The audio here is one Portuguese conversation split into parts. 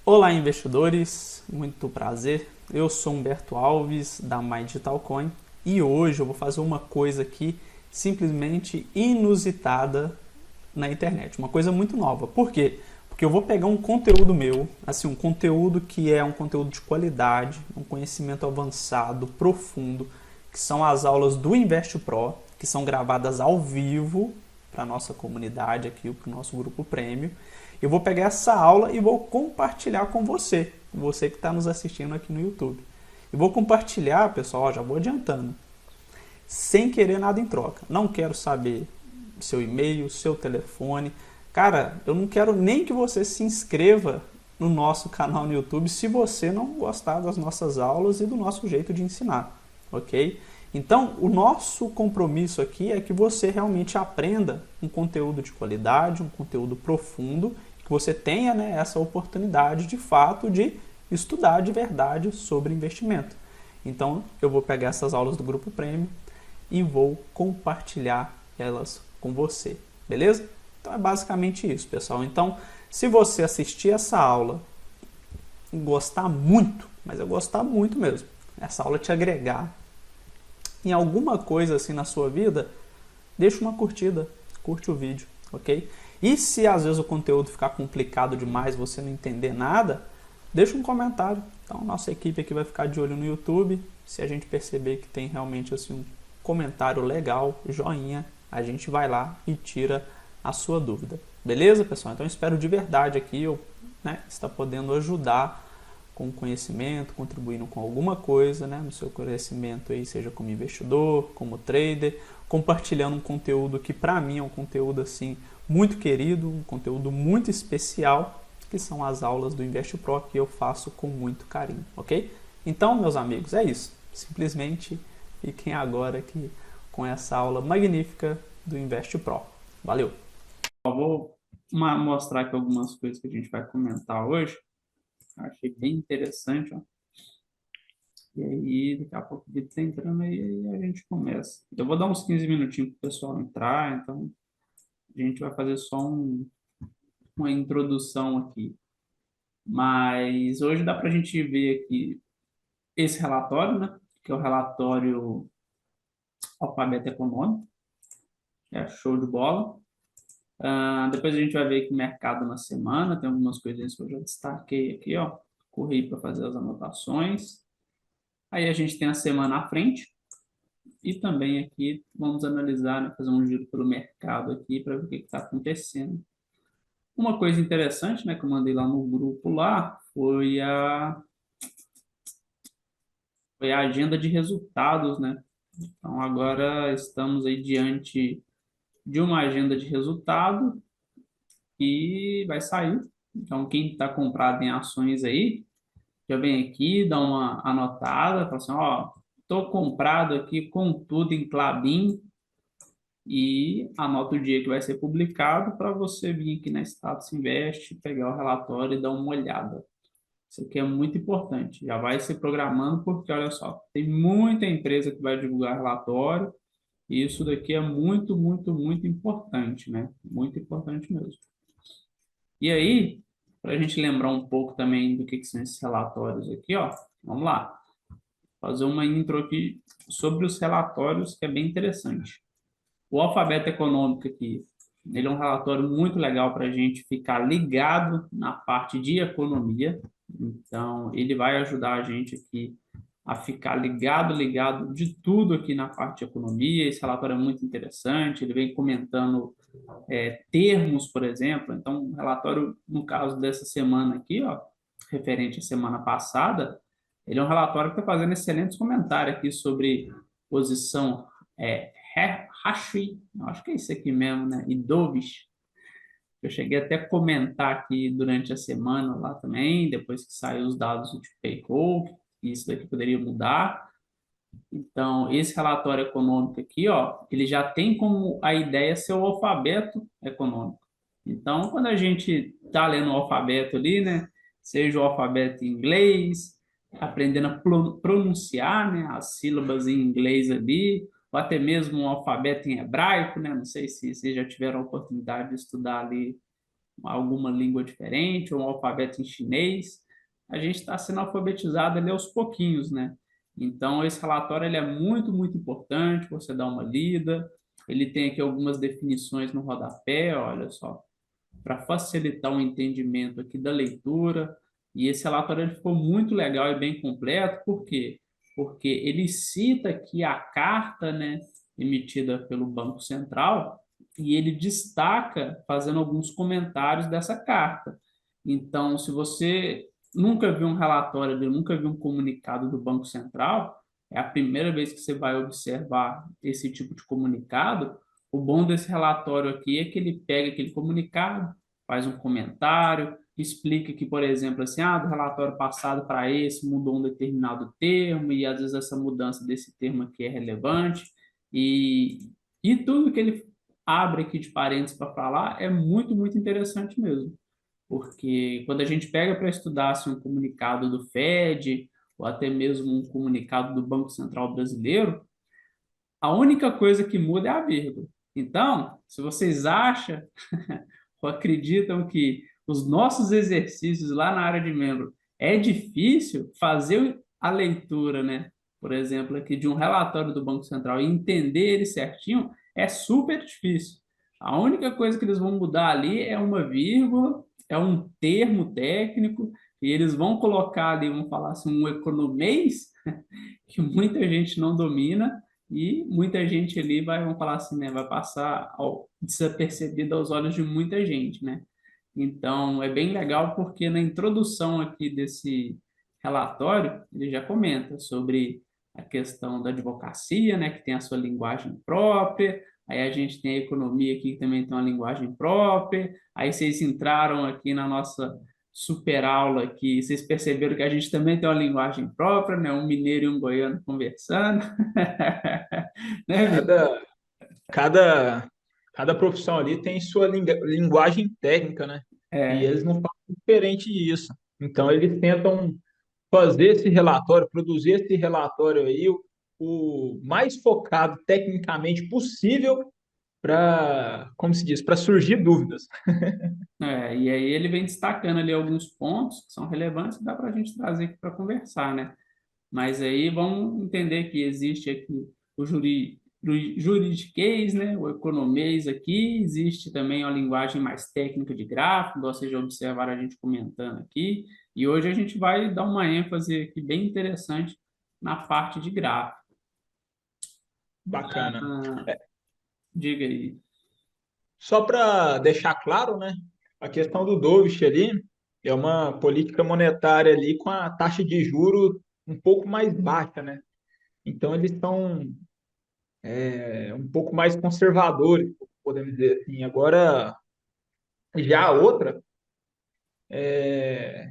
Olá, investidores, muito prazer. Eu sou Humberto Alves da My Digital Coin e hoje eu vou fazer uma coisa aqui simplesmente inusitada na internet, uma coisa muito nova. Por quê? Porque eu vou pegar um conteúdo meu, assim, um conteúdo que é um conteúdo de qualidade, um conhecimento avançado, profundo, que são as aulas do Invest Pro, que são gravadas ao vivo para a nossa comunidade aqui, para o nosso grupo Prêmio. Eu vou pegar essa aula e vou compartilhar com você, você que está nos assistindo aqui no YouTube. E vou compartilhar, pessoal, já vou adiantando, sem querer nada em troca. Não quero saber seu e-mail, seu telefone. Cara, eu não quero nem que você se inscreva no nosso canal no YouTube se você não gostar das nossas aulas e do nosso jeito de ensinar, ok? Então, o nosso compromisso aqui é que você realmente aprenda um conteúdo de qualidade, um conteúdo profundo, que você tenha, né, essa oportunidade de fato de estudar de verdade sobre investimento. Então, eu vou pegar essas aulas do Grupo Prêmio e vou compartilhar elas com você, beleza? Então é basicamente isso, pessoal. Então, se você assistir essa aula e gostar muito, mas eu gostar muito mesmo, essa aula te agregar em alguma coisa assim na sua vida, deixa uma curtida, curte o vídeo, ok? E se às vezes o conteúdo ficar complicado demais, você não entender nada, deixa um comentário. Então nossa equipe aqui vai ficar de olho no YouTube. Se a gente perceber que tem realmente assim um comentário legal, joinha, a gente vai lá e tira a sua dúvida. Beleza, pessoal? Então espero de verdade aqui eu, estar podendo ajudar com conhecimento, contribuindo com alguma coisa, no seu conhecimento aí, seja como investidor, como trader, compartilhando um conteúdo que para mim é um conteúdo assim muito querido, um conteúdo muito especial, que são as aulas do Invest Pro que eu faço com muito carinho, ok? Então, meus amigos, é isso. Simplesmente fiquem agora aqui com essa aula magnífica do Invest Pro. Valeu! Eu vou mostrar aqui algumas coisas que a gente vai comentar hoje. Achei bem interessante, ó. E aí, daqui a pouco o vídeo está entrando aí e a gente começa. Eu vou dar uns 15 minutinhos para o pessoal entrar, então a gente vai fazer só uma introdução aqui. Mas hoje dá para a gente ver aqui esse relatório, né? Que é o relatório Alfabeto Econômico, que é show de bola. Depois a gente vai ver aqui o mercado na semana, tem algumas coisinhas que eu já destaquei aqui, ó. Corri para fazer as anotações. Aí a gente tem a semana à frente e também aqui vamos analisar, né, fazer um giro pelo mercado aqui para ver o que está acontecendo. Uma coisa interessante, né, que eu mandei lá no grupo lá, foi a agenda de resultados, né? Então agora estamos aí diante de uma agenda de resultado que vai sair. Então quem está comprado em ações aí, já vem aqui, dá uma anotada, fala assim, ó, estou comprado aqui com tudo em Klabin e anota o dia que vai ser publicado para você vir aqui na Status Invest, pegar o relatório e dar uma olhada. Isso aqui é muito importante, já vai se programando porque, olha só, tem muita empresa que vai divulgar relatório e isso daqui é muito, muito, muito importante, né? Muito importante mesmo. E aí, para a gente lembrar um pouco também do que são esses relatórios aqui, ó, vamos lá, fazer uma intro aqui sobre os relatórios que é bem interessante. O Alfabeto Econômico aqui, ele é um relatório muito legal para a gente ficar ligado na parte de economia. Então, ele vai ajudar a gente aqui a ficar ligado de tudo aqui na parte de economia. Esse relatório é muito interessante, ele vem comentando termos, por exemplo. Então, o relatório, no caso dessa semana aqui, ó, referente à semana passada, ele é um relatório que está fazendo excelentes comentários aqui sobre posição Hashui, acho que é isso aqui mesmo, né? E Dovish. Eu cheguei até a comentar aqui durante a semana lá também, depois que saiu os dados do Paycom, que isso daqui poderia mudar. Então, esse relatório econômico aqui, ó, ele já tem como a ideia ser o alfabeto econômico. Então, quando a gente está lendo o alfabeto ali, né, seja o alfabeto em inglês, aprendendo a pronunciar, né, as sílabas em inglês ali, ou até mesmo o alfabeto em hebraico, né, não sei se vocês já tiveram a oportunidade de estudar ali alguma língua diferente, ou um alfabeto em chinês, a gente está sendo alfabetizado ali aos pouquinhos, né? Então, esse relatório ele é muito, muito importante, você dá uma lida, ele tem aqui algumas definições no rodapé, olha só, para facilitar o entendimento aqui da leitura. E esse relatório ele ficou muito legal e bem completo, por quê? Porque ele cita aqui a carta, né, emitida pelo Banco Central, e ele destaca fazendo alguns comentários dessa carta. Então, se você nunca viu um relatório, nunca viu um comunicado do Banco Central, é a primeira vez que você vai observar esse tipo de comunicado. O bom desse relatório aqui é que ele pega aquele comunicado, faz um comentário, explica que, por exemplo, assim, do relatório passado para esse mudou um determinado termo e às vezes essa mudança desse termo aqui é relevante e, e tudo que ele abre aqui de parênteses para falar é muito, muito interessante mesmo. Porque quando a gente pega para estudar assim, um comunicado do Fed ou até mesmo um comunicado do Banco Central Brasileiro, a única coisa que muda é a vírgula. Então, se vocês acham ou acreditam que os nossos exercícios lá na área de membro é difícil fazer a leitura, né? Por exemplo, aqui de um relatório do Banco Central e entender ele certinho é super difícil. A única coisa que eles vão mudar ali é uma vírgula, é um termo técnico, e eles vão colocar ali, vamos falar assim, um economês que muita gente não domina e muita gente ali vai, vamos falar assim, né, vai passar desapercebido aos olhos de muita gente, né? Então, é bem legal porque na introdução aqui desse relatório, ele já comenta sobre a questão da advocacia, né, que tem a sua linguagem própria, aí a gente tem a economia aqui que também tem uma linguagem própria, aí vocês entraram aqui na nossa super aula que vocês perceberam que a gente também tem uma linguagem própria, né? Um mineiro e um goiano conversando. Né, Vitor? Cada, cada, cada profissão ali tem sua linguagem técnica, né? E É, eles não falam diferente disso. Então, eles tentam fazer esse relatório, produzir esse relatório aí o mais focado tecnicamente possível para, como se diz, para surgir dúvidas. e aí ele vem destacando ali alguns pontos que são relevantes que dá para a gente trazer aqui para conversar, né? Mas aí vamos entender que existe aqui o juridiquês, né? O economês aqui, existe também a linguagem mais técnica de gráfico, igual vocês já observaram a gente comentando aqui, e hoje a gente vai dar uma ênfase aqui bem interessante na parte de gráfico. Bacana. Ah, diga aí. Só para deixar claro, né? A questão do Dovish ali é uma política monetária ali com a taxa de juro um pouco mais baixa, né? Então eles são um pouco mais conservadores, podemos dizer assim. Agora, já a outra é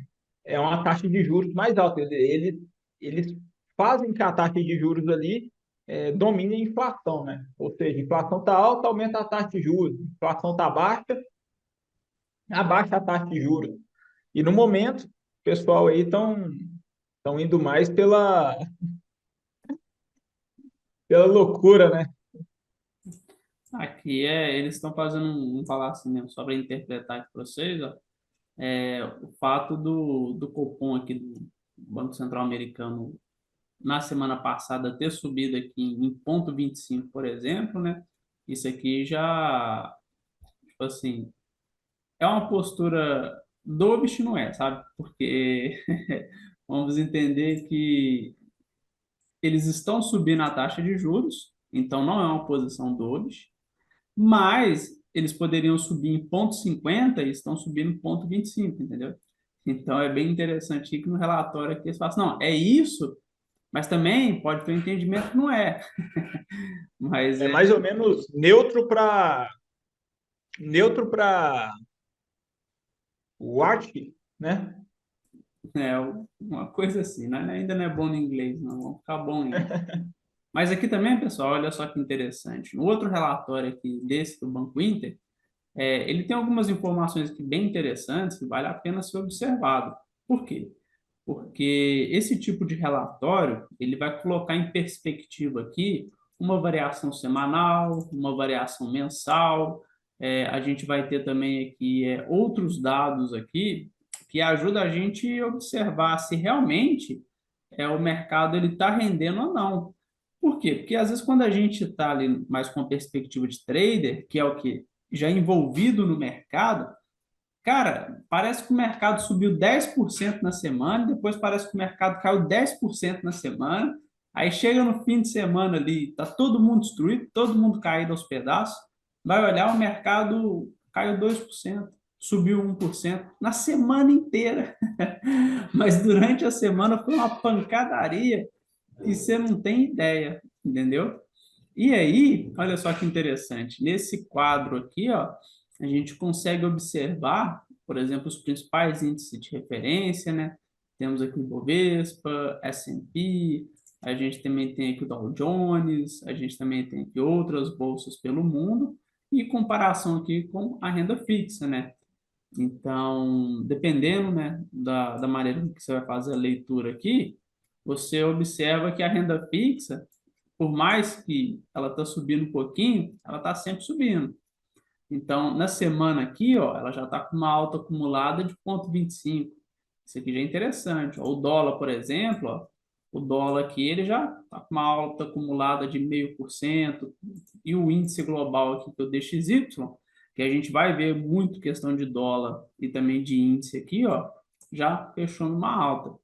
uma taxa de juros mais alta. Eles fazem que a taxa de juros ali domine a inflação, né? Ou seja, a inflação está alta, aumenta a taxa de juros. A inflação está baixa, abaixa a taxa de juros. E no momento, o pessoal aí estão indo mais pela loucura, né? Aqui eles estão fazendo um falar assim mesmo, só para interpretar aqui para vocês, ó, o fato do Copom aqui do Banco Central Americano na semana passada ter subido aqui em 0,25, por exemplo, né? Isso aqui já, tipo assim, é uma postura dovish, não é, sabe? Porque vamos entender que eles estão subindo a taxa de juros, então não é uma posição dovish, mas eles poderiam subir em 0,50 e estão subindo em 0,25, entendeu? Então é bem interessante que no relatório aqui eles falam assim, não, é isso, mas também pode ter um entendimento que não é. Mas É mais ou menos neutro para o Arctic, né? é uma coisa assim, né? Ainda não é bom no inglês, não, vamos ficar bom ainda. Mas aqui também, pessoal, olha só que interessante. No outro relatório aqui desse do Banco Inter, ele tem algumas informações aqui bem interessantes que vale a pena ser observado. Por quê? Porque esse tipo de relatório, ele vai colocar em perspectiva aqui uma variação semanal, uma variação mensal, A gente vai ter também aqui outros dados aqui que ajudam a gente a observar se realmente o mercado ele está rendendo ou não. Por quê? Porque às vezes quando a gente está ali mais com a perspectiva de trader, que é o que já envolvido no mercado, cara, parece que o mercado subiu 10% na semana, depois parece que o mercado caiu 10% na semana, aí chega no fim de semana ali, tá todo mundo destruído, todo mundo caído aos pedaços, vai olhar o mercado caiu 2%, subiu 1% na semana inteira. Mas durante a semana foi uma pancadaria que você não tem ideia, entendeu? E aí, olha só que interessante, nesse quadro aqui, ó, a gente consegue observar, por exemplo, os principais índices de referência, né? Temos aqui o Bovespa, S&P, a gente também tem aqui o Dow Jones, a gente também tem aqui outras bolsas pelo mundo, e comparação aqui com a renda fixa, né? Então, dependendo, né, da maneira que você vai fazer a leitura aqui, você observa que a renda fixa, por mais que ela está subindo um pouquinho, ela está sempre subindo. Então, na semana aqui, ó, ela já está com uma alta acumulada de 0,25. Isso aqui já é interessante. Ó. O dólar, por exemplo, ó, o dólar aqui ele já está com uma alta acumulada de 0,5%. E o índice global aqui, que é o DXY, que a gente vai ver muito questão de dólar e também de índice aqui, ó, já fechou numa alta.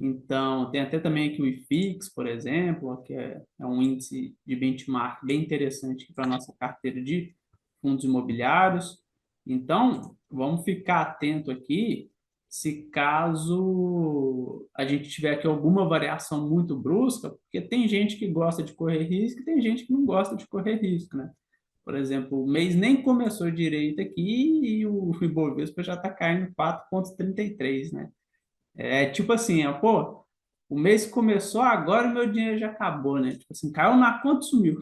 Então, tem até também aqui o IFIX, por exemplo, ó, que é um índice de benchmark bem interessante para a nossa carteira de fundos imobiliários. Então, vamos ficar atento aqui se caso a gente tiver aqui alguma variação muito brusca, porque tem gente que gosta de correr risco e tem gente que não gosta de correr risco, né? Por exemplo, o mês nem começou direito aqui e o Ibovespa já está caindo 4,33, né? É tipo assim, pô, o mês começou agora e meu dinheiro já acabou, né? Tipo assim, caiu na conta e sumiu.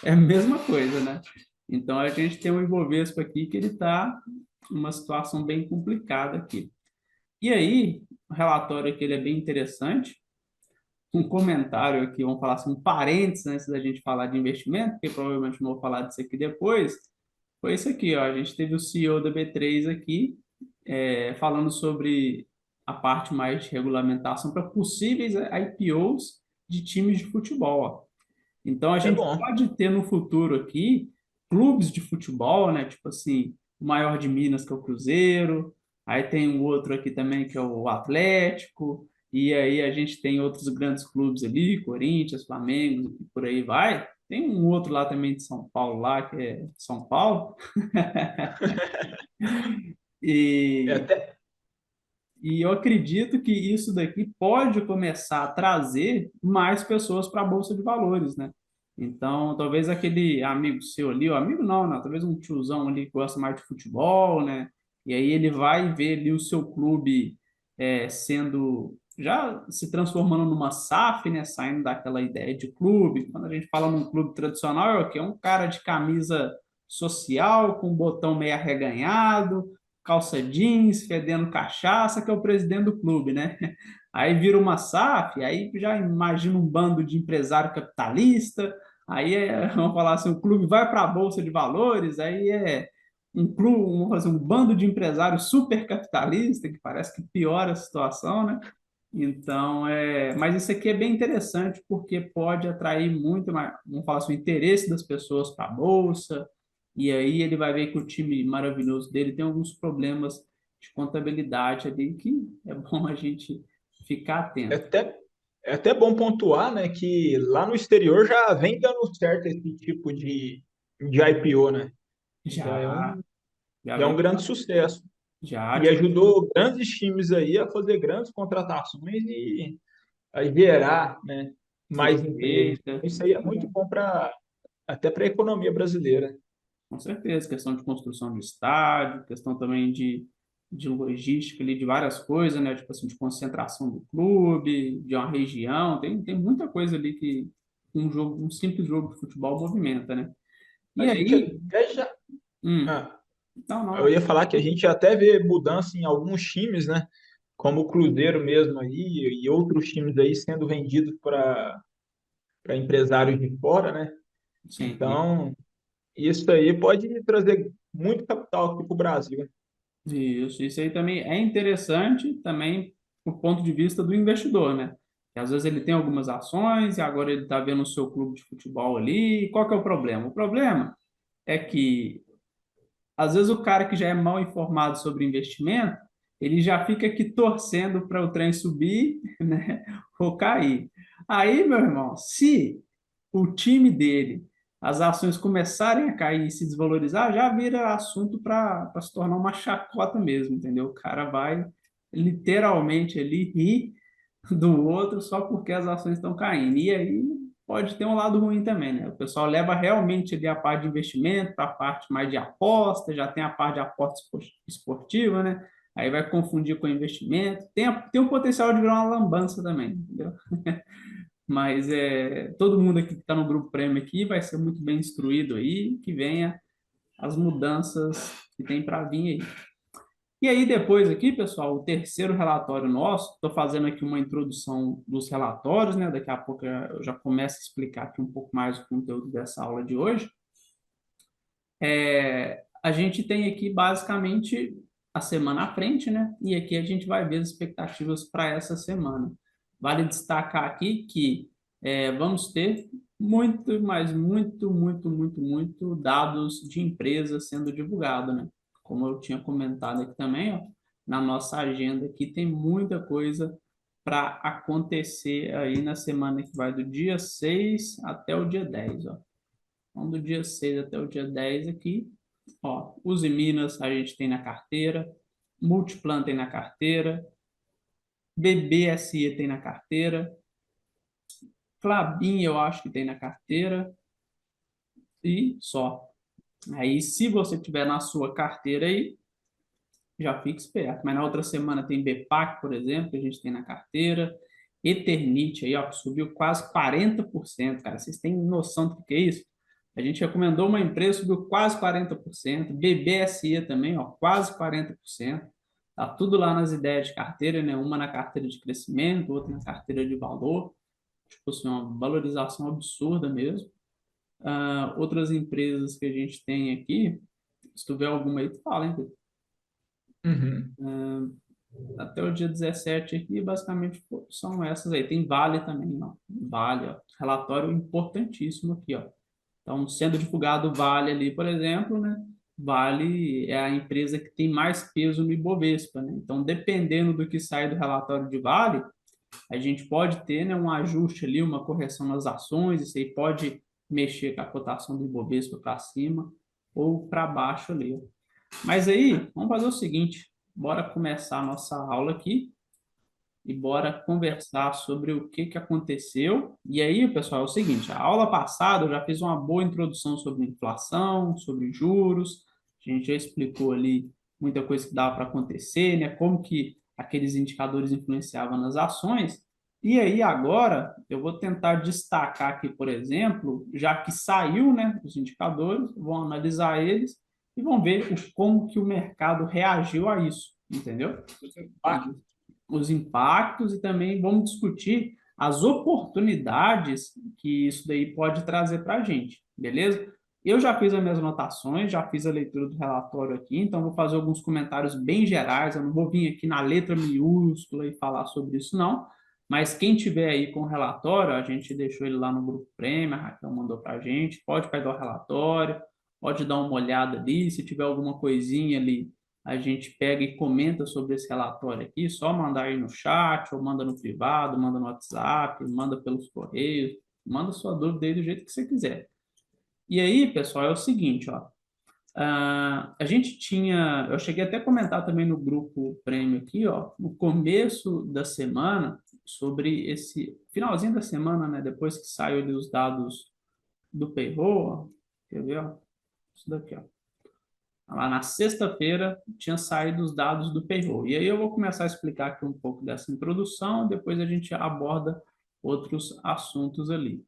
É a mesma coisa, né? Então a gente tem um Ibovespa aqui que ele está numa situação bem complicada aqui. E aí, o relatório aqui ele é bem interessante. Um comentário aqui, vamos falar assim, um parênteses antes da gente falar de investimento, porque provavelmente não vou falar disso aqui depois. Foi isso aqui, ó. A gente teve o CEO da B3 aqui, falando sobre a parte mais de regulamentação para possíveis IPOs de times de futebol, ó. Então, a É gente bom. pode ter no futuro aqui clubes de futebol, né? Tipo assim, o maior de Minas, que é o Cruzeiro, aí tem um outro aqui também, que é o Atlético, e aí a gente tem outros grandes clubes ali, Corinthians, Flamengo, e por aí vai. Tem um outro lá também de São Paulo, lá, que é São Paulo. É E até, e eu acredito que isso daqui pode começar a trazer mais pessoas para a Bolsa de Valores, né? Então, talvez aquele amigo seu ali, o amigo não, né? Talvez um tiozão ali que gosta mais de futebol, né? E aí ele vai ver ali o seu clube sendo, já se transformando numa SAF, né? Saindo daquela ideia de clube. Quando a gente fala num clube tradicional, é o quê? É um cara de camisa social, com um botão meio arreganhado, calça jeans, fedendo cachaça, que é o presidente do clube, né? Aí vira uma SAF, aí já imagina um bando de empresário capitalista, aí vamos falar assim, o clube vai para a Bolsa de Valores, aí é um clube, vamos fazer um bando de empresários super capitalista, que parece que piora a situação, né? Então, mas isso aqui é bem interessante porque pode atrair muito, vamos falar assim, o interesse das pessoas para a bolsa, e aí ele vai ver que o time maravilhoso dele tem alguns problemas de contabilidade ali que é bom a gente ficar é atento. até, é até bom pontuar, né, que lá no exterior já vem dando certo esse tipo de IPO, né? Já é Já, um, já já é um vem, grande sucesso. já, E tipo, ajudou grandes times aí a fazer grandes contratações e a gerar, né, mais empregos. receita, Isso aí é muito bom para até para a economia brasileira. com certeza, questão de construção de estádio, questão também de logística ali, de várias coisas, né? Tipo assim, de concentração do clube, de uma região, tem muita coisa ali que um simples jogo de futebol movimenta, né? A E gente aí, até já, hum, ah, então eu não, ia falar que a gente até vê mudança em alguns times, né? Como o Cruzeiro mesmo aí e outros times aí sendo vendidos para empresários de fora, né? sim, Então, Isso aí pode trazer muito capital aqui para o Brasil. Isso aí também é interessante também do ponto de vista do investidor, né? Que às vezes ele tem algumas ações e agora ele está vendo o seu clube de futebol ali. E qual que é o problema? O problema é que às vezes o cara que já é mal informado sobre investimento, ele já fica aqui torcendo para o trem subir, né, ou cair. Aí, meu irmão, se o time dele, as ações começarem a cair e se desvalorizar, já vira assunto para se tornar uma chacota mesmo, entendeu? O cara vai literalmente ali rir do outro só porque as ações estão caindo. E aí pode ter um lado ruim também, né? O pessoal leva realmente ali a parte de investimento para a parte mais de aposta, já tem a parte de aposta esportiva, né? Aí vai confundir com investimento. Tem o potencial de virar uma lambança também, entendeu? Mas todo mundo aqui que está no grupo Prêmio aqui vai ser muito bem instruído aí, que venha as mudanças que tem para vir aí. E aí, depois aqui, pessoal, o terceiro relatório nosso, estou fazendo aqui uma introdução dos relatórios, né? Daqui a pouco eu já começo a explicar aqui um pouco mais o conteúdo dessa aula de hoje. A gente tem aqui basicamente a semana à frente, né? E aqui a gente vai ver as expectativas para essa semana. Vale destacar aqui que vamos ter muito, mas muito dados de empresas sendo divulgados, né? Como eu tinha comentado aqui também, ó, na nossa agenda aqui tem muita coisa para acontecer aí na semana que vai do dia 6 até o dia 10, ó. Então, do dia 6 até o dia 10 aqui, ó, Uzi Minas a gente tem na carteira, Multiplan tem na carteira, BBSE tem na carteira, Klabin eu acho que tem na carteira e só. Aí, se você tiver na sua carteira aí, já fique esperto. Mas na outra semana tem BPAC, por exemplo, que a gente tem na carteira, Eternit aí, ó, que subiu quase 40%, cara. Vocês têm noção do que é isso? A gente recomendou uma empresa, subiu quase 40%. BBSE também, ó, quase 40%. Tá tudo lá nas ideias de carteira, né? Uma na carteira de crescimento, outra na carteira de valor. Tipo assim, uma valorização absurda mesmo. Outras empresas que a gente tem aqui, se tu vê alguma aí, tu fala, hein, Pedro? Uhum. Até o dia 17 aqui, basicamente são essas aí. Tem Vale também, ó. Vale, ó. Relatório importantíssimo aqui, ó. Então, sendo divulgado o Vale ali, por exemplo, né? Vale é a empresa que tem mais peso no Ibovespa, né? Então, dependendo do que sai do relatório de Vale, a gente pode ter, né, um ajuste ali, uma correção nas ações, isso aí pode mexer com a cotação do Ibovespa para cima ou para baixo ali, ó. Mas aí, vamos fazer o seguinte, bora começar a nossa aula aqui e bora conversar sobre o que aconteceu. E aí, pessoal, é o seguinte, a aula passada eu já fiz uma boa introdução sobre inflação, sobre juros, a gente já explicou ali muita coisa que dava para acontecer, né? Como que aqueles indicadores influenciavam nas ações. E aí, agora, eu vou tentar destacar aqui, por exemplo, já que saiu, né, os indicadores, vão analisar eles e vão ver como que o mercado reagiu a isso, entendeu? Os impactos e também vamos discutir as oportunidades que isso daí pode trazer para a gente, beleza? Eu já fiz as minhas anotações, já fiz a leitura do relatório aqui, então vou fazer alguns comentários bem gerais, eu não vou vir aqui na letra minúscula e falar sobre isso não, mas quem tiver aí com o relatório, a gente deixou ele lá no grupo Prêmio, a Raquel mandou para a gente, pode pegar o relatório, pode dar uma olhada ali, se tiver alguma coisinha ali a gente pega e comenta sobre esse relatório aqui, só mandar aí no chat, ou manda no privado, manda no WhatsApp, manda pelos correios, manda sua dúvida aí do jeito que você quiser. E aí, pessoal, é o seguinte, ó, a gente tinha, eu cheguei até a comentar também no grupo Prêmio aqui, ó, no começo da semana, sobre esse finalzinho da semana, né, depois que saiu ali os dados do payroll, ó, quer ver, ó, isso daqui, ó. Lá na sexta-feira tinha saído os dados do payroll. E aí eu vou começar a explicar aqui um pouco dessa introdução, depois a gente aborda outros assuntos ali.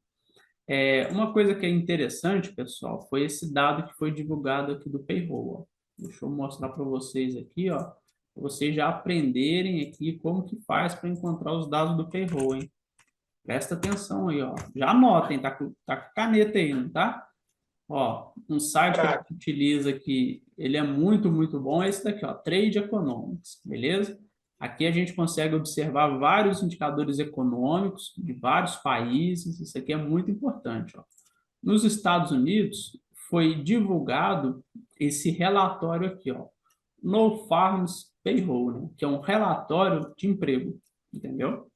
Uma coisa que é interessante, pessoal, foi esse dado que foi divulgado aqui do payroll. Ó. Deixa eu mostrar para vocês aqui, ó, para vocês já aprenderem aqui como que faz para encontrar os dados do payroll, hein? Presta atenção aí, ó. Já anotem, tá com caneta aí, não tá? Ó, um site que a Crack. gente utiliza aqui, ele é muito, muito bom, é esse daqui, ó, Trade Economics, beleza? Aqui a gente consegue observar vários indicadores econômicos de vários países, isso aqui é muito importante, ó. Nos Estados Unidos, foi divulgado esse relatório aqui, ó, No Farms Payroll, né, que é um relatório de emprego, entendeu?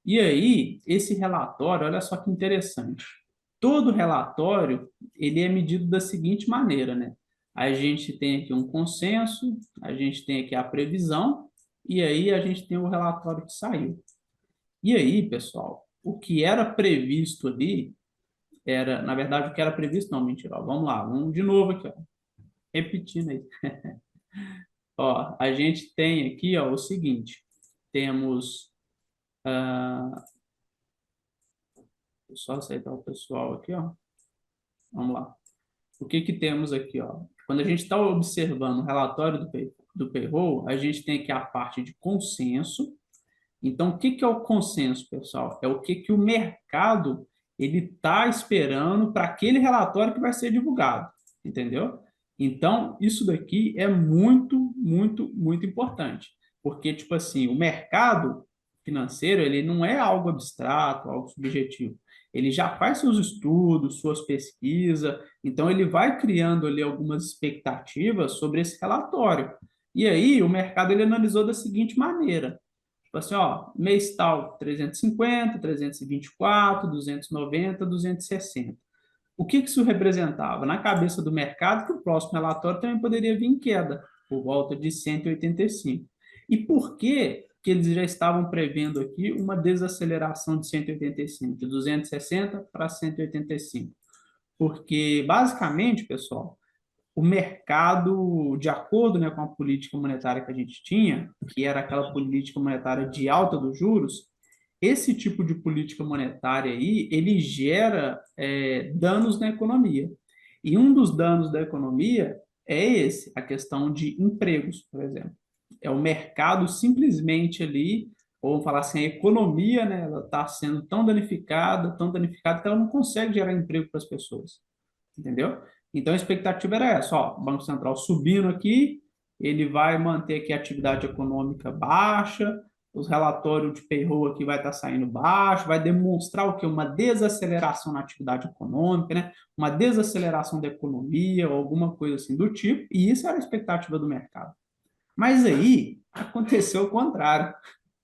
E aí, esse relatório, olha só que interessante. Todo relatório, ele é medido da seguinte maneira, né? A gente tem aqui um consenso, a gente tem aqui a previsão, e aí a gente tem o relatório que saiu. E aí, pessoal, o que era previsto ali, era, na verdade, o que era previsto, não, mentira, ó, vamos lá, vamos de novo aqui, ó, repetindo aí. Ó, a gente tem aqui, ó, o seguinte, temos, só aceitar o pessoal aqui, ó, vamos lá. O que que temos aqui, ó? Quando a gente está observando o relatório do payroll, a gente tem aqui a parte de consenso. Então, o que que é o consenso, pessoal? É o que que o mercado ele está esperando para aquele relatório que vai ser divulgado, entendeu? Então, isso daqui é muito, muito, muito importante, porque, tipo assim, o mercado financeiro, ele não é algo abstrato, algo subjetivo. Ele já faz seus estudos, suas pesquisas, então ele vai criando ali algumas expectativas sobre esse relatório. E aí, o mercado ele analisou da seguinte maneira: tipo assim, ó, mês tal 350, 324, 290, 260. O que que isso representava? Na cabeça do mercado, que o próximo relatório também poderia vir em queda, por volta de 185. E por que que eles já estavam prevendo aqui uma desaceleração de 185, de 260 para 185? Porque, basicamente, pessoal, o mercado, de acordo, né, com a política monetária que a gente tinha, que era aquela política monetária de alta dos juros, esse tipo de política monetária aí, ele gera danos na economia. E um dos danos da economia é esse, a questão de empregos, por exemplo. É o mercado simplesmente ali, ou vamos falar assim, a economia, né, ela está sendo tão danificada que ela não consegue gerar emprego para as pessoas, entendeu? Então a expectativa era essa, ó, o Banco Central subindo aqui, ele vai manter aqui a atividade econômica baixa, os relatórios de payroll aqui vai estar saindo baixo, vai demonstrar o que? Uma desaceleração na atividade econômica, né? Uma desaceleração da economia ou alguma coisa assim do tipo, e isso era a expectativa do mercado. Mas aí aconteceu o contrário,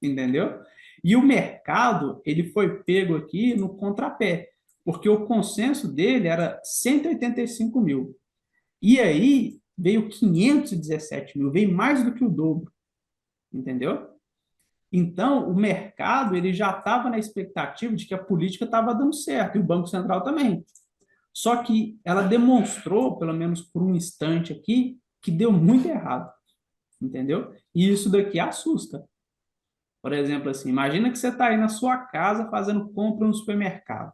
entendeu? E o mercado, ele foi pego aqui no contrapé, porque o consenso dele era 185 mil. E aí veio 517 mil, veio mais do que o dobro, entendeu? Então, o mercado ele já estava na expectativa de que a política estava dando certo, e o Banco Central também. Só que ela demonstrou, pelo menos por um instante aqui, que deu muito errado, entendeu? E isso daqui assusta. Por exemplo, assim, imagina que você está aí na sua casa fazendo compra no supermercado.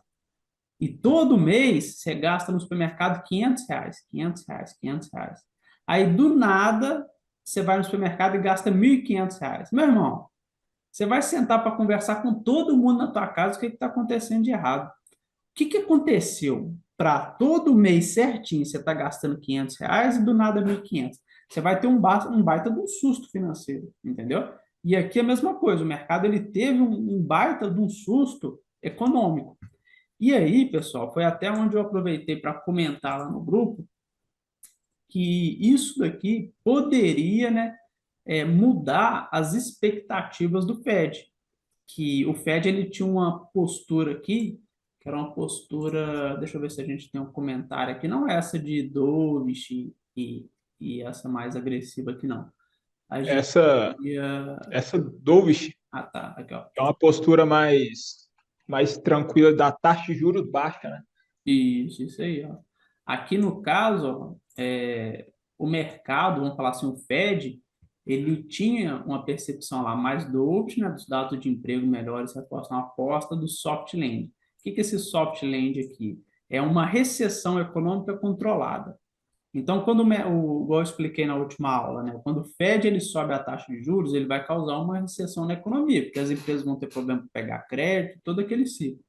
E todo mês você gasta no supermercado R$ 500, R$ 500, R$ 500. Aí, do nada, você vai no supermercado e gasta R$ 1.500. Meu irmão, você vai sentar para conversar com todo mundo na tua casa o que está acontecendo de errado. O que, que aconteceu para todo mês certinho você está gastando R$ 500 e do nada 1.500? Você vai ter um baita de um susto financeiro, entendeu? E aqui é a mesma coisa, o mercado ele teve um baita de um susto econômico. E aí, pessoal, foi até onde eu aproveitei para comentar lá no grupo que isso daqui poderia, né, mudar as expectativas do Fed, que o Fed ele tinha uma postura aqui, que era uma postura, deixa eu ver se a gente tem um comentário aqui, não é essa de dovish e essa mais agressiva aqui não. A gente Essa, ia... essa dovish Ah, tá, aqui, ó. é uma postura mais tranquila da taxa de juros baixa, né? Isso aí, ó. Aqui no caso, ó, o mercado, vamos falar assim, o Fed, ele tinha uma percepção lá mais dovish, né, dos dados de emprego melhores, reforçam a aposta do soft landing. O que que é esse soft landing aqui? É uma recessão econômica controlada. Então, igual eu expliquei na última aula, né, quando o Fed ele sobe a taxa de juros, ele vai causar uma recessão na economia, porque as empresas vão ter problema para pegar crédito, todo aquele ciclo.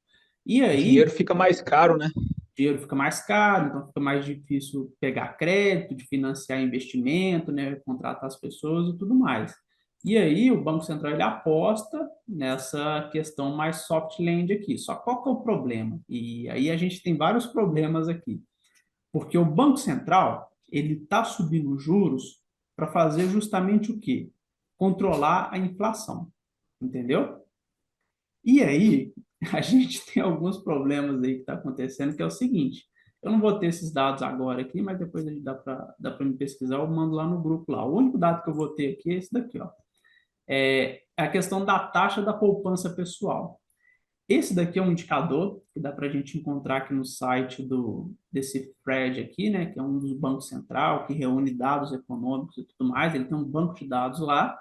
E O aí, dinheiro fica mais caro, né? dinheiro fica mais caro, então fica mais difícil pegar crédito, de financiar investimento, né, contratar as pessoas e tudo mais. E aí o Banco Central ele aposta nessa questão mais soft land aqui. Só qual que é o problema? E aí a gente tem vários problemas aqui, porque o Banco Central ele está subindo os juros para fazer justamente o quê? Controlar a inflação, entendeu? E aí, a gente tem alguns problemas aí que está acontecendo, que é o seguinte, eu não vou ter esses dados agora aqui, mas depois a gente dá para me pesquisar, eu mando lá no grupo lá. O único dado que eu vou ter aqui é esse daqui, ó. É a questão da taxa da poupança pessoal. Esse daqui é um indicador que dá para a gente encontrar aqui no site desse Fred aqui, né, que é um dos bancos central, que reúne dados econômicos e tudo mais. Ele tem um banco de dados lá,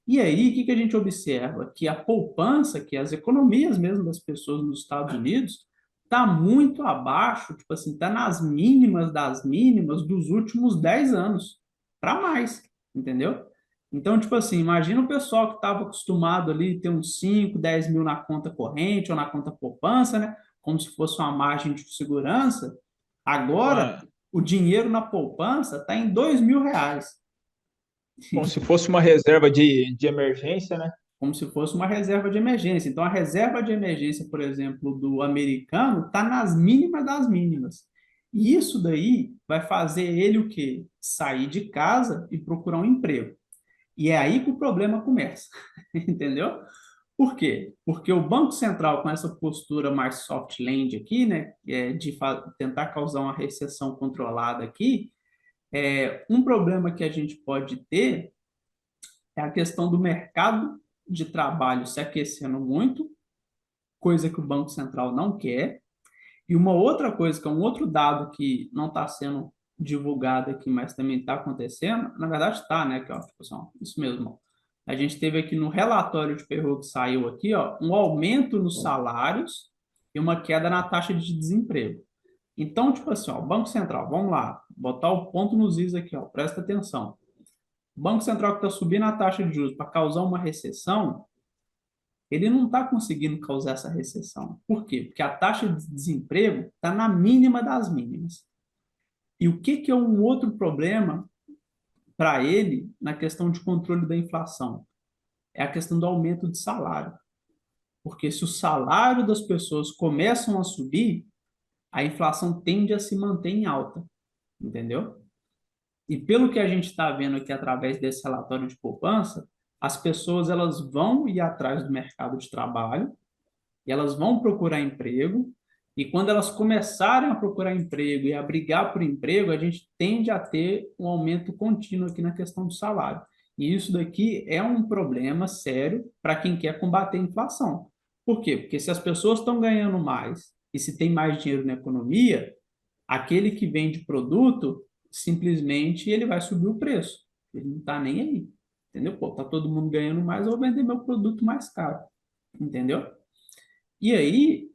e aí, o que que a gente observa? Que a poupança, que as economias mesmo das pessoas nos Estados Unidos, está muito abaixo, tipo assim, está nas mínimas das mínimas dos últimos 10 anos, para mais, entendeu? Então, tipo assim, imagina o pessoal que estava acostumado ali ter uns 5, 10 mil na conta corrente ou na conta poupança, né? Como se fosse uma margem de segurança. Agora, Uma, o dinheiro na poupança está em R$ 2.000. como se fosse uma reserva de emergência, né? Como se fosse uma reserva de emergência. Então, a reserva de emergência, por exemplo, do americano, está nas mínimas das mínimas. E isso daí vai fazer ele o quê? Sair de casa e procurar um emprego. E é aí que o problema começa, entendeu? Por quê? Porque o Banco Central, com essa postura mais soft land aqui, né, de tentar causar uma recessão controlada aqui, um problema que a gente pode ter é a questão do mercado de trabalho se aquecendo muito, coisa que o Banco Central não quer. E uma outra coisa, que é um outro dado que não está sendo divulgado aqui, mas também está acontecendo, na verdade está, né? Que, ó, tipo assim, ó, isso mesmo. Ó. A gente teve aqui no relatório de Perro que saiu aqui, ó, um aumento nos salários e uma queda na taxa de desemprego. Então, tipo assim, ó, Banco Central, vamos lá, botar o ponto nos is aqui, ó, presta atenção. O Banco Central que está subindo a taxa de juros para causar uma recessão, ele não está conseguindo causar essa recessão. Por quê? Porque a taxa de desemprego está na mínima das mínimas. E o que, que é um outro problema para ele na questão de controle da inflação? É a questão do aumento de salário. Porque se o salário das pessoas começam a subir, a inflação tende a se manter em alta, entendeu? E pelo que a gente está vendo aqui através desse relatório de poupança, as pessoas elas vão ir atrás do mercado de trabalho e elas vão procurar emprego. E quando elas começarem a procurar emprego e a brigar por emprego, a gente tende a ter um aumento contínuo aqui na questão do salário. E isso daqui é um problema sério para quem quer combater a inflação. Por quê? Porque se as pessoas estão ganhando mais e se tem mais dinheiro na economia, aquele que vende produto, simplesmente ele vai subir o preço. Ele não está nem aí. Entendeu? Pô, tá todo mundo ganhando mais, eu vou vender meu produto mais caro. Entendeu? E aí,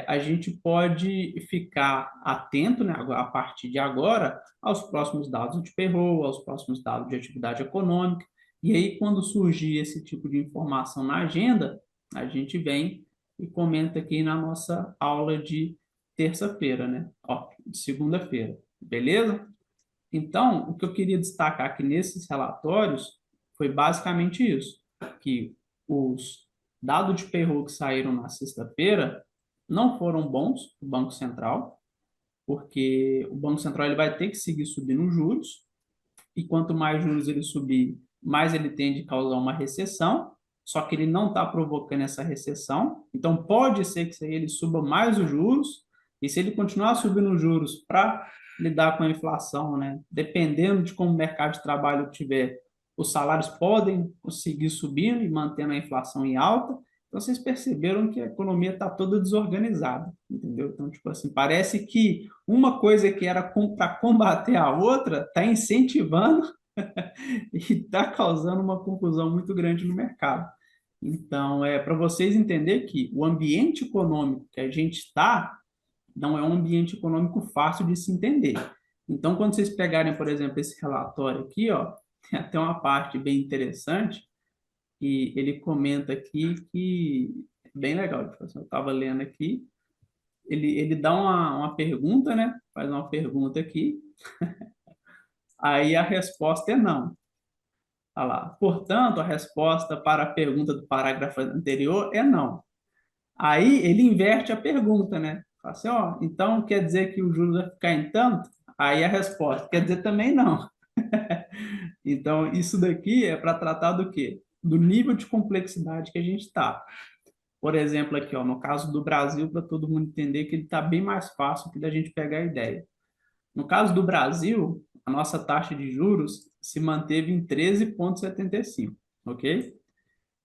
a gente pode ficar atento, né, a partir de agora, aos próximos dados de payroll, aos próximos dados de atividade econômica. E aí, quando surgir esse tipo de informação na agenda, a gente vem e comenta aqui na nossa aula de terça-feira, né? Ó, de segunda-feira, beleza? Então, o que eu queria destacar aqui nesses relatórios foi basicamente isso, que os dados de payroll que saíram na sexta-feira não foram bons para o Banco Central, porque o Banco Central ele vai ter que seguir subindo os juros, e quanto mais juros ele subir, mais ele tende a causar uma recessão, só que ele não está provocando essa recessão, então pode ser que ele suba mais os juros, e se ele continuar subindo os juros para lidar com a inflação, né, dependendo de como o mercado de trabalho tiver, os salários podem seguir subindo e mantendo a inflação em alta. Então, vocês perceberam que a economia está toda desorganizada, entendeu? Então, tipo assim, parece que uma coisa que era para combater a outra está incentivando e está causando uma confusão muito grande no mercado. Então, é para vocês entenderem que o ambiente econômico que a gente está não é um ambiente econômico fácil de se entender. Então, quando vocês pegarem, por exemplo, esse relatório aqui, ó, tem até uma parte bem interessante que ele comenta aqui que é bem legal. Tipo assim, eu estava lendo aqui ele dá uma pergunta, né? Faz uma pergunta aqui, aí a resposta é não. Olha lá. Portanto, a resposta para a pergunta do parágrafo anterior é não. Aí ele inverte a pergunta, né? Fala assim, ó, então quer dizer que o juros vai ficar em tanto? Aí a resposta quer dizer também não. Então, isso daqui é para tratar do quê? Do nível de complexidade que a gente está. Por exemplo, aqui, ó, no caso do Brasil, para todo mundo entender que ele está bem mais fácil que da gente pegar a ideia. No caso do Brasil, a nossa taxa de juros se manteve em 13,75, ok?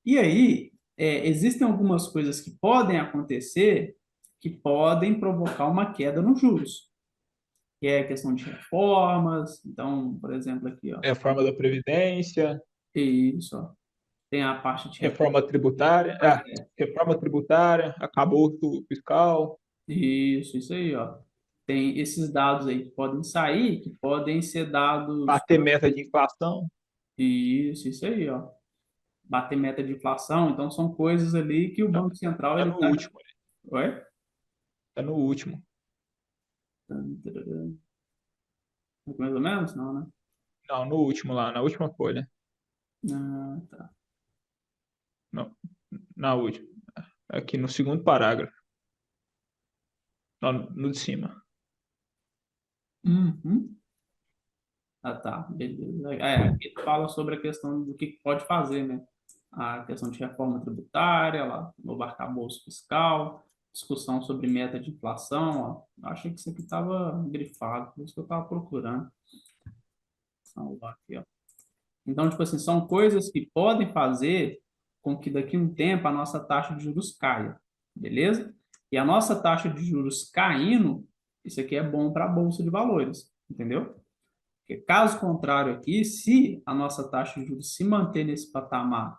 E aí, existem algumas coisas que podem acontecer que podem provocar uma queda nos juros, que é a questão de reformas. Então, por exemplo, aqui, ó, Reforma da Previdência, isso, ó, tem a parte de reforma. reforma tributária, reforma tributária, acabouço fiscal, Isso aí, ó. Tem esses dados aí que podem sair, que podem ser dados. bater meta de inflação, Isso aí, ó. Bater meta de inflação. Então, são coisas ali que o tá, Banco Central, tá ele no tá. último, Oi? tá no último. Mais ou menos? Não, né? Não, no último lá, na última folha. Ah, tá. Não, na última. Aqui no segundo parágrafo, no de cima. Uhum. Ah, tá. Beleza. Aqui fala sobre a questão do que pode fazer, né? A questão de reforma tributária, lá, novo arcabouço fiscal, discussão sobre meta de inflação, ó. Eu achei que isso aqui estava grifado, por isso que eu estava procurando. Aqui, ó. Então, tipo assim, são coisas que podem fazer com que daqui a um tempo a nossa taxa de juros caia, beleza? E a nossa taxa de juros caindo, isso aqui é bom para a Bolsa de Valores, entendeu? Porque caso contrário aqui, se a nossa taxa de juros se manter nesse patamar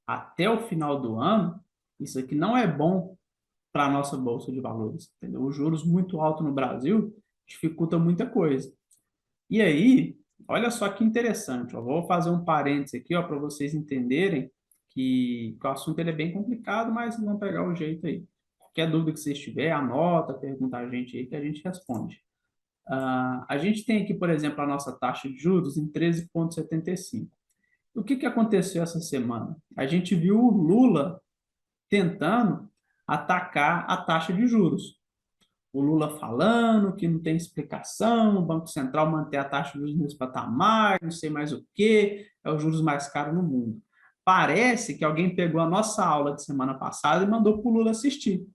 até o final do ano, isso aqui não é bom para a nossa Bolsa de Valores, entendeu? Os juros muito altos no Brasil dificulta muita coisa. E aí, olha só que interessante, ó, vou fazer um parênteses aqui, ó, para vocês entenderem que o assunto ele é bem complicado, mas vão pegar o jeito aí. Qualquer dúvida que vocês tiverem, anota, pergunta a gente aí que a gente responde. A gente tem aqui, por exemplo, a nossa taxa de juros em 13,75. O que aconteceu essa semana? A gente viu o Lula tentando atacar a taxa de juros. O Lula falando que não tem explicação, o Banco Central manter a taxa de juros nesse patamar, não sei mais o quê, é os juros mais caros no mundo. Parece que alguém pegou a nossa aula de semana passada e mandou para o Lula assistir.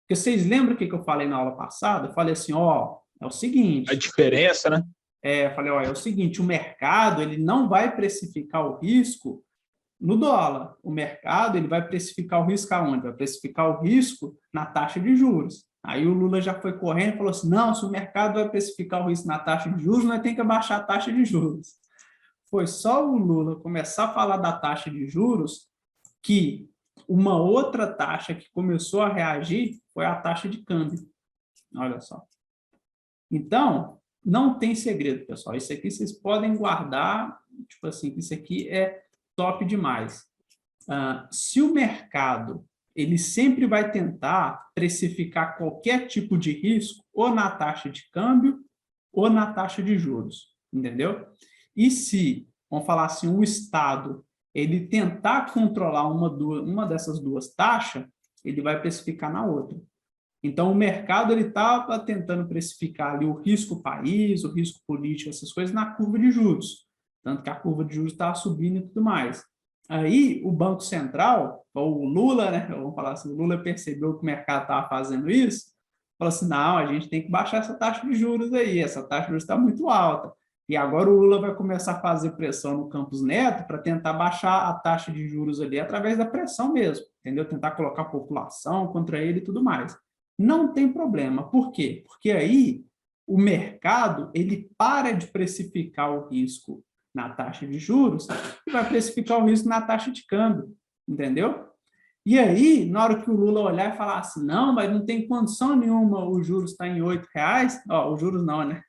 Porque vocês lembram o que eu falei na aula passada? Eu falei assim, ó, é o A seguinte, diferença, né? eu falei, ó, é o seguinte, o mercado ele não vai precificar o risco no dólar. O mercado ele vai precificar o risco aonde? Vai precificar o risco na taxa de juros. Aí o Lula já foi correndo e falou assim, não, se o mercado vai precificar o risco na taxa de juros, nós temos que abaixar a taxa de juros. Foi só o Lula começar a falar da taxa de juros que uma outra taxa que começou a reagir foi a taxa de câmbio. Olha só. Então, não tem segredo, pessoal. Isso aqui vocês podem guardar, tipo assim, isso aqui é top demais. Se o mercado ele sempre vai tentar precificar qualquer tipo de risco, ou na taxa de câmbio, ou na taxa de juros, entendeu? E se, vamos falar assim, o Estado ele tentar controlar uma dessas duas taxas, ele vai precificar na outra. Então, o mercado ele estava tentando precificar ali o risco país, o risco político, essas coisas, na curva de juros. Tanto que a curva de juros estava subindo e tudo mais. Aí, o Banco Central, ou o Lula, né? Vamos falar assim, o Lula percebeu que o mercado estava fazendo isso, falou assim, não, a gente tem que baixar essa taxa de juros aí, essa taxa de juros está muito alta. E agora o Lula vai começar a fazer pressão no Campos Neto para tentar baixar a taxa de juros ali através da pressão mesmo, entendeu? Tentar colocar a população contra ele e tudo mais. Não tem problema. Por quê? Porque aí o mercado ele para de precificar o risco na taxa de juros e vai precificar o risco na taxa de câmbio, entendeu? E aí, na hora que o Lula olhar e falar assim, não, mas não tem condição nenhuma, os juros está em R$ 8, ó, os juros não, né?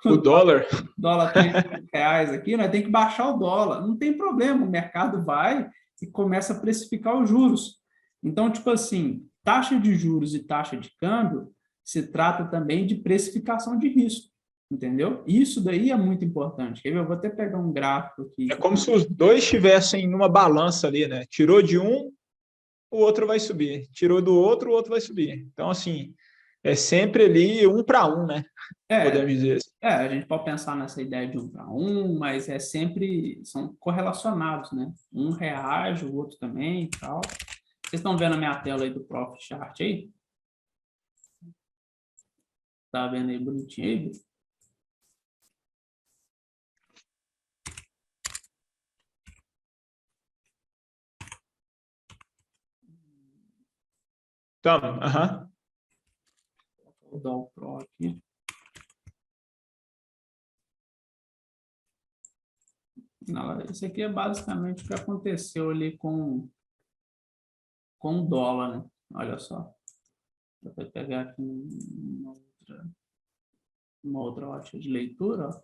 O dólar, O dólar está em R$ 8 aqui, nós tem que baixar o dólar. Não tem problema, o mercado vai e começa a precificar os juros. Então, tipo assim, taxa de juros e taxa de câmbio se trata também de precificação de risco, entendeu? Isso daí é muito importante. Eu vou até pegar um gráfico aqui. É como se os dois estivessem numa balança ali, né? Tirou de um, o outro vai subir. Tirou do outro, o outro vai subir. Então, assim, é sempre ali um para um, né? É, Podemos dizer assim. a gente pode pensar nessa ideia de um para um, mas é sempre, são correlacionados, né? Um reage, o outro também e tal. Vocês estão vendo a minha tela aí do Profit Chart aí? Tá vendo aí bonitinho aí? Então, aham. Vou dar o Pro aqui. Não, isso aqui é basicamente o que aconteceu ali com o dólar, né? Olha só. Vou até pegar aqui uma outra ótica de leitura, ó.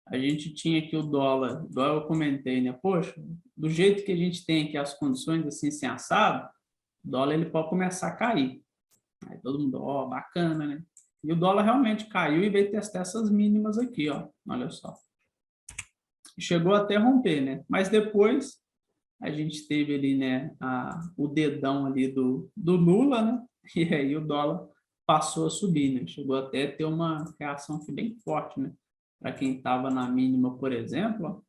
A gente tinha aqui o dólar, igual eu comentei, né? Poxa, do jeito que a gente tem aqui as condições assim, sem assado, o dólar ele pode começar a cair. Aí todo mundo, ó, bacana, né? E o dólar realmente caiu e veio testar essas mínimas aqui, ó. Olha só. Chegou até romper, né? Mas depois a gente teve ali, né, o dedão ali do Lula, né? E aí o dólar passou a subir, né? Chegou até a ter uma reação aqui bem forte, né? Para quem estava na mínima, por exemplo, ó,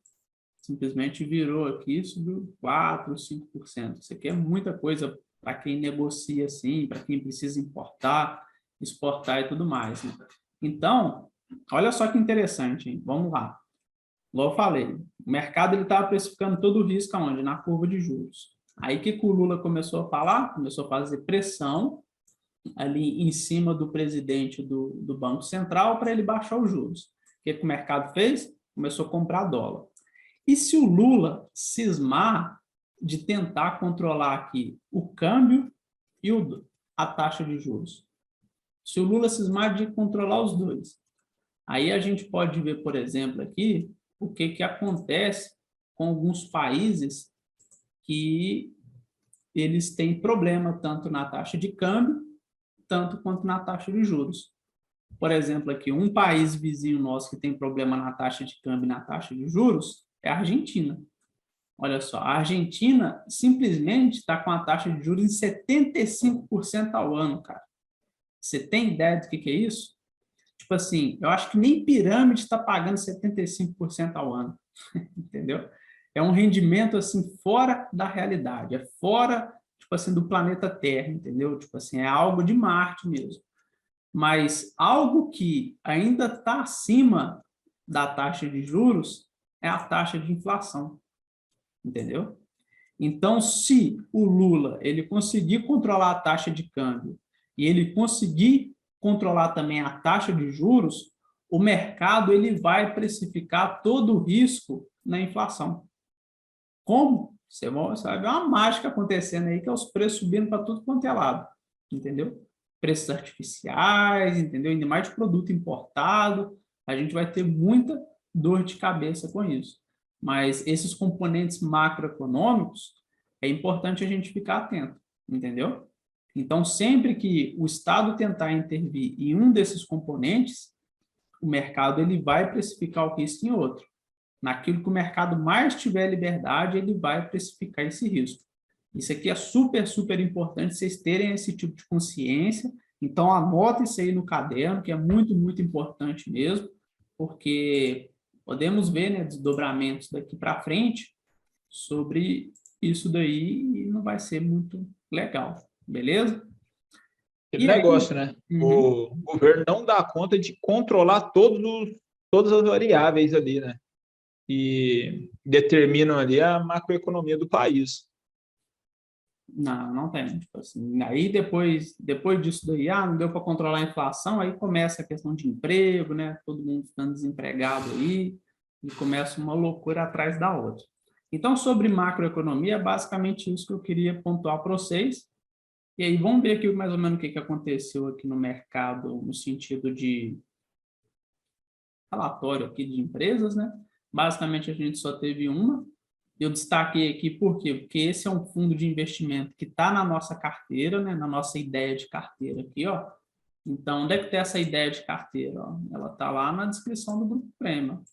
simplesmente virou aqui, subiu 4, 5%. Isso aqui é muita coisa para quem negocia assim, para quem precisa importar, exportar e tudo mais, né? Então, olha só que interessante, hein? Vamos lá. Igual eu falei, o mercado estava precificando todo o risco aonde? Na curva de juros. Aí o que o Lula começou a falar? Começou a fazer pressão ali em cima do presidente do Banco Central para ele baixar os juros. O que o mercado fez? Começou a comprar dólar. E se o Lula cismar de tentar controlar aqui o câmbio e a taxa de juros? Se o Lula cismar de controlar os dois, aí a gente pode ver, por exemplo, aqui, o que acontece com alguns países que eles têm problema tanto na taxa de câmbio, tanto quanto na taxa de juros. Por exemplo, aqui, um país vizinho nosso que tem problema na taxa de câmbio e na taxa de juros é a Argentina. Olha só, a Argentina simplesmente está com a taxa de juros em 75% ao ano, cara. Você tem ideia do que é isso? Tipo assim, eu acho que nem pirâmide está pagando 75% ao ano, entendeu? É um rendimento assim fora da realidade, é fora, tipo assim, do planeta Terra, entendeu? Tipo assim, é algo de Marte mesmo. Mas algo que ainda está acima da taxa de juros é a taxa de inflação, entendeu? Então, se o Lula ele conseguir controlar a taxa de câmbio e ele conseguir controlar também a taxa de juros, o mercado ele vai precificar todo o risco na inflação. Como? Você vai ver uma mágica acontecendo aí, que é os preços subindo para tudo quanto é lado, entendeu? Preços artificiais, entendeu? Ainda mais de produto importado, a gente vai ter muita dor de cabeça com isso. Mas esses componentes macroeconômicos, é importante a gente ficar atento, entendeu? Então, sempre que o Estado tentar intervir em um desses componentes, o mercado ele vai precificar o risco em outro. Naquilo que o mercado mais tiver liberdade, ele vai precificar esse risco. Isso aqui é super, super importante vocês terem esse tipo de consciência. Então, anote isso aí no caderno, que é muito, muito importante mesmo, porque podemos ver, né, desdobramentos daqui para frente sobre isso daí e não vai ser muito legal, beleza? Aquele E aí, negócio, né? uhum, O governo não dá conta de controlar todas as variáveis ali, né? E determinam ali a macroeconomia do país. não tem. Tipo assim, aí depois disso daí, não deu para controlar a inflação, aí começa a questão de emprego, né? Todo mundo ficando desempregado aí, e começa uma loucura atrás da outra. Então, sobre macroeconomia, é basicamente isso que eu queria pontuar para vocês. E aí, vamos ver aqui mais ou menos o que aconteceu aqui no mercado, no sentido de relatório aqui de empresas, né? Basicamente, a gente só teve uma, Eu destaquei aqui por quê? Porque esse é um fundo de investimento que está na nossa carteira, né? Na nossa ideia de carteira aqui, ó. Então, onde é que tem essa ideia de carteira? Ó? Ela está lá na descrição do Grupo Prêmio.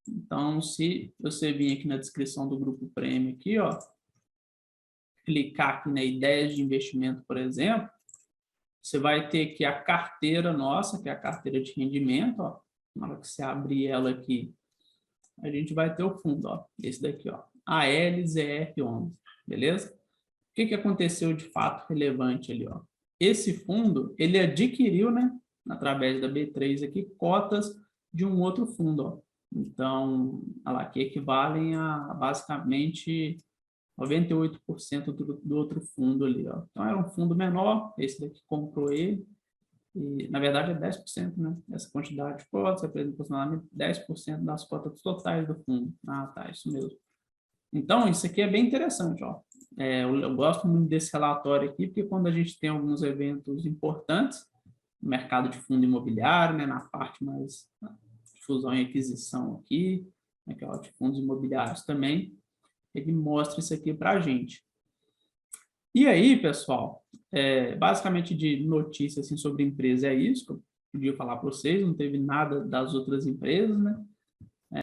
Então, se você vir aqui na descrição do Grupo Prêmio aqui, ó, clicar aqui na ideia de investimento, por exemplo, você vai ter aqui a carteira nossa, que é a carteira de rendimento, ó. Na hora que você abrir ela aqui, a gente vai ter o fundo, ó, esse daqui, ó, ALZR11, beleza? O que aconteceu de fato relevante ali, ó? Esse fundo, ele adquiriu, né, através da B3 aqui, cotas de um outro fundo, ó. Então, olha lá, que equivalem a basicamente 98% do outro fundo ali, ó. Então, era um fundo menor, esse daqui comprou ele, e, na verdade, é 10%, né? Essa quantidade de cotas representa aproximadamente 10% das cotas totais do fundo. Ah, tá, isso mesmo. Então, isso aqui é bem interessante, ó. Eu gosto muito desse relatório aqui, porque quando a gente tem alguns eventos importantes, no mercado de fundo imobiliário, né, na parte mais de fusão e aquisição aqui, né, que é de fundos imobiliários também, ele mostra isso aqui para a gente. E aí, pessoal, basicamente de notícia assim, sobre empresa é isso que eu podia falar para vocês, não teve nada das outras empresas, né?